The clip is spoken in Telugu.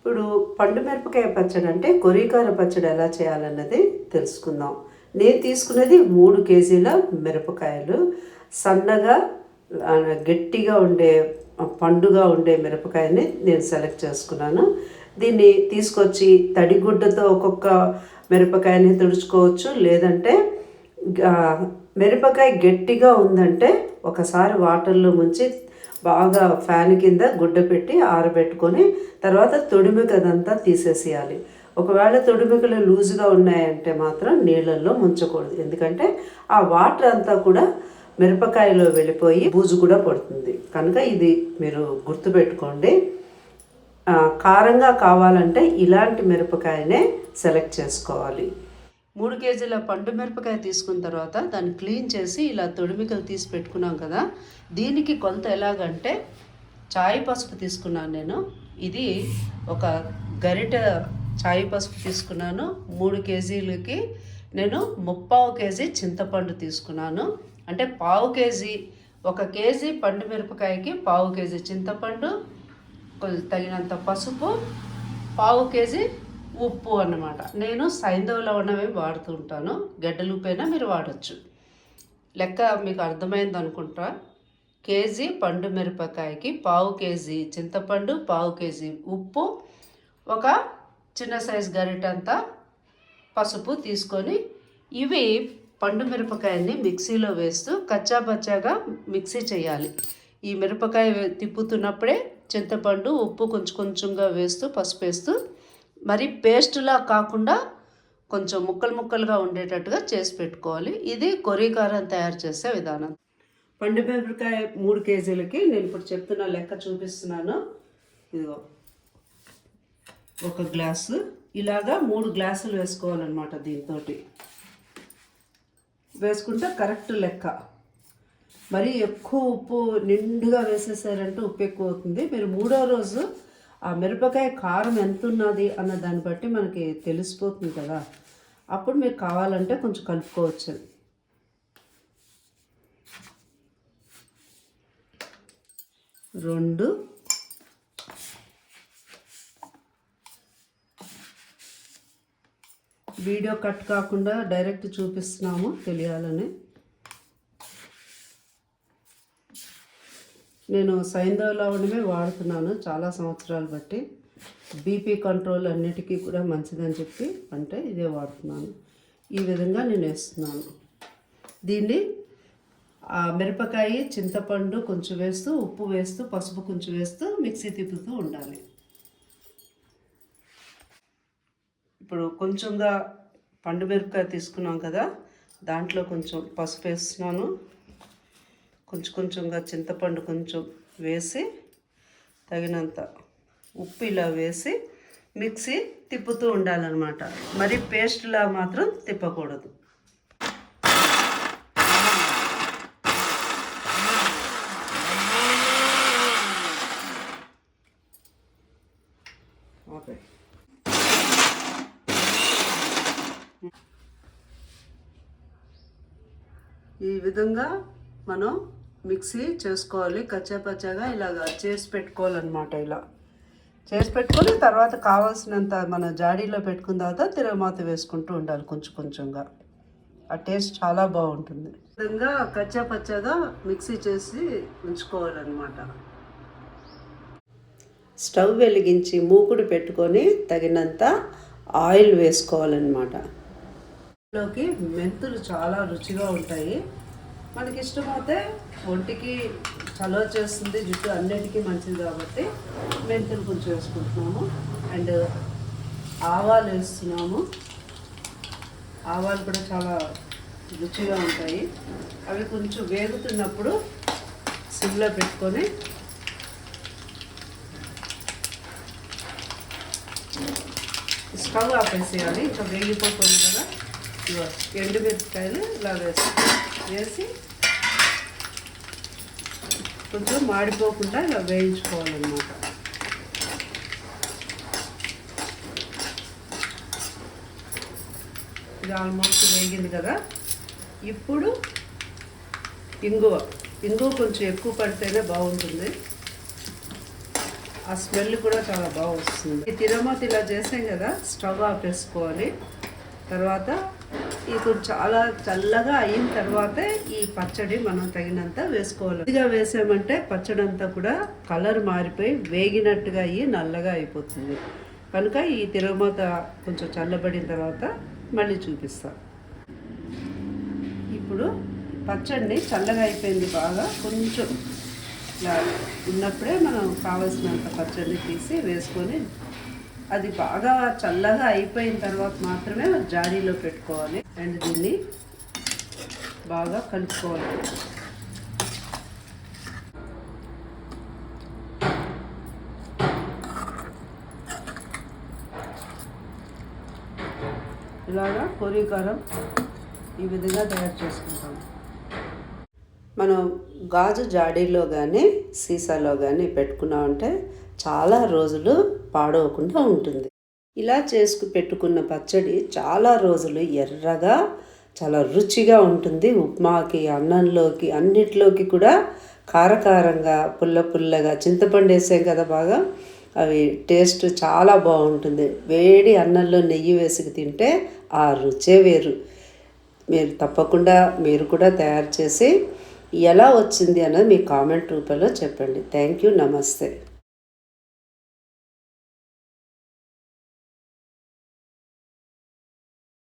ఇప్పుడు పండు మిరపకాయ పచ్చడి అంటే కొరికార పచ్చడి ఎలా చేయాలన్నది తెలుసుకుందాం. నేను తీసుకున్నది 3 కేజీల మిరపకాయలు. సన్నగా గట్టిగా ఉండే పండుగా ఉండే మిరపకాయని నేను సెలెక్ట్ చేసుకున్నాను. దీన్ని తీసుకొచ్చి తడిగుడ్డతో ఒక్కొక్క మిరపకాయని తుడుచుకోవచ్చు. లేదంటే మిరపకాయ గట్టిగా ఉందంటే ఒకసారి వాటర్లో ముంచి బాగా ఫ్యాన్ కింద గుడ్డ పెట్టి ఆరబెట్టుకొని తర్వాత తొడిమికదంతా తీసేసేయాలి. ఒకవేళ తొడిమికలు లూజుగా ఉన్నాయంటే మాత్రం నీళ్ళల్లో ముంచకూడదు. ఎందుకంటే ఆ వాటర్ అంతా కూడా మిరపకాయలో వెళ్ళిపోయి బూజు కూడా పడుతుంది. కనుక ఇది మీరు గుర్తుపెట్టుకోండి. కారంగా కావాలంటే ఇలాంటి మిరపకాయనే సెలెక్ట్ చేసుకోవాలి. 3 కేజీల పండు మిరపకాయ తీసుకున్న తర్వాత దాన్ని క్లీన్ చేసి ఇలా తొడిమికలు తీసి పెట్టుకున్నాం కదా. దీనికి కొలత ఎలాగంటే చాయ్ పసుపు తీసుకున్నాను నేను. ఇది ఒక గరిట చాయ్ పసుపు తీసుకున్నాను. 3 కేజీలకి నేను 3/4 కేజీ చింతపండు తీసుకున్నాను. అంటే 1/4 కేజీ, 1 కేజీ పండు మిరపకాయకి 1/4 కేజీ చింతపండు, తగినంత పసుపు, 1/4 కేజీ ఉప్పు అన్నమాట. నేను సైంధవ ఉన్నవి వాడుతూ ఉంటాను. గడ్డలుపైన మీరు వాడచ్చు. లెక్క మీకు అర్థమైంది అనుకుంటా. కేజీ పండు మిరపకాయకి 1/4 కేజీ చింతపండు, 1/4 కేజీ ఉప్పు, ఒక చిన్న సైజు గరిటంతా పసుపు తీసుకొని ఇవి పండు మిరపకాయని మిక్సీలో వేస్తూ కచ్చాపచ్చాగా మిక్సీ చేయాలి. ఈ మిరపకాయ తిప్పుతున్నప్పుడే చింతపండు, ఉప్పు కొంచెం కొంచెంగా వేస్తూ పసుపు వేస్తూ, మరి పేస్టులా కాకుండా కొంచెం ముక్కలు ముక్కలుగా ఉండేటట్టుగా చేసి పెట్టుకోవాలి. ఇది కొరికారం తయారు చేసే విధానం. పండు మిరపకాయ 3 కేజీలకి నేను ఇప్పుడు చెప్తున్న లెక్క చూపిస్తున్నాను. ఇదిగో 1 గ్లాసు, ఇలాగా 3 గ్లాసులు వేసుకోవాలన్నమాట. దీంతో వేసుకుంటే కరెక్ట్ లెక్క. మరి ఎక్కువ ఉప్పు నిండుగా వేసేసారంటే ఉప్పు ఎక్కువ అవుతుంది. మీరు 3వ రోజు ఆ మిరపకాయ కారం ఎంత ఉన్నది అన్న దాన్ని బట్టి మనకి తెలిసిపోతుంది కదా. అప్పుడు మీకు కావాలంటే కొంచెం కలుపుకోవచ్చు. రెండు, వీడియో కట్ కాకుండా డైరెక్ట్ చూపిస్తున్నాము తెలియాలని. నేను సైంధవ లవణమే వాడుతున్నాను చాలా సంవత్సరాలు బట్టి. బీపీ కంట్రోల్ అన్నిటికీ కూడా మంచిదని చెప్పి అంటే ఇదే వాడుతున్నాను. ఈ విధంగా నేను వేస్తున్నాను. దీన్ని ఆ మిరపకాయ, చింతపండు కొంచెం వేస్తూ, ఉప్పు వేస్తూ, పసుపు కొంచెం వేస్తూ మిక్సీ తిప్పుతూ ఉండాలి. ఇప్పుడు కొంచెంగా పండు మిరపకాయ తీసుకున్నాం కదా, దాంట్లో కొంచెం పసుపు వేస్తున్నాను. కొంచెం కొంచెంగా చింతపండు కొంచెం వేసి, తగినంత ఉప్పు ఇలా వేసి మిక్సీ తిప్పుతూ ఉండాలన్నమాట. మరి పేస్ట్లా మాత్రం తిప్పకూడదు. ఓకే, ఈ విధంగా మనం మిక్సీ చేసుకోవాలి. కచ్చాపచ్చాగా ఇలాగా చేసి పెట్టుకోవాలన్నమాట. ఇలా చేసి పెట్టుకొని తర్వాత కావాల్సినంత మన జాడీలో పెట్టుకున్న తర్వాత తిరగమాత వేసుకుంటూ ఉండాలి కొంచెం కొంచెంగా. ఆ టేస్ట్ చాలా బాగుంటుంది. ఈ విధంగా కచ్చాపచ్చాగా మిక్సీ చేసి ఉంచుకోవాలన్నమాట. స్టవ్ వెలిగించి మూకుడు పెట్టుకొని తగినంత ఆయిల్ వేసుకోవాలన్నమాట. లోకి మెంతులు చాలా రుచిగా ఉంటాయి. మనకి ఇష్టమైతే ఒంటికి చలవ చేస్తుంది, జుట్టు అన్నిటికీ మంచిది కాబట్టి మెంతులు కొంచెం వేసుకుంటున్నాము. అండ్ ఆవాలు వేస్తున్నాము. ఆవాలు కూడా చాలా రుచిగా ఉంటాయి. అవి కొంచెం వేగుతున్నప్పుడు సిమ్లో పెట్టుకొని స్టవ్ ఆపేసేయాలి. ఇంకా వేగిపోతుంది కదా. ఎండుమిరపకాయలు ఇలా వేసి కొంచెం మాడిపోకుండా ఇలా వేయించుకోవాలన్నమాట. ఇది ఆల్మోస్ట్ వేగింది కదా. ఇప్పుడు ఇంగువ కొంచెం ఎక్కువ పడితేనే బాగుంటుంది. ఆ స్మెల్ కూడా చాలా బాగా వస్తుంది. ఈ తిరుమతి ఇలా చేసాం కదా, స్టవ్ ఆపేసుకోవాలి. తర్వాత ఇది కొంచెం చాలా చల్లగా అయిన తర్వాతే ఈ పచ్చడి మనం తగినంత వేసుకోవాలి. కొద్దిగా వేసామంటే పచ్చడి అంతా కూడా కలర్ మారిపోయి వేగినట్టుగా అయ్యి నల్లగా అయిపోతుంది. కనుక ఈ తిరుమత కొంచెం చల్లబడిన తర్వాత మళ్ళీ చూపిస్తాను. ఇప్పుడు పచ్చడిని చల్లగా అయిపోయింది బాగా, కొంచెం ఇలా ఉన్నప్పుడే మనం కావలసినంత పచ్చడిని తీసి వేసుకొని, అది బాగా చల్లగా అయిపోయిన తర్వాత మాత్రమే జాడీలో పెట్టుకోవాలి. అండ్ దీన్ని బాగా కలుపుకోవాలి. ఇలాగా కొరికారం ఈ విధంగా తయారు చేసుకుంటాం. మనం గాజు జాడీలో కానీ సీసాలో కానీ పెట్టుకున్నామంటే చాలా రోజులు పాడవకుండా ఉంటుంది. ఇలా పెట్టుకున్న పచ్చడి చాలా రోజులు ఎర్రగా చాలా రుచిగా ఉంటుంది. ఉప్మాకి, అన్నంలోకి, అన్నిటిలోకి కూడా కారకారంగా, పుల్లగా చింతపండు వేసాం కదా బాగా, అవి టేస్ట్ చాలా బాగుంటుంది. వేడి అన్నంలో నెయ్యి వేసుకు తింటే ఆ రుచే వేరు. మీరు తప్పకుండా మీరు కూడా తయారు చేసి ఎలా వచ్చింది అన్నది మీ కామెంట్ రూపంలో చెప్పండి. Thank you. నమస్తే.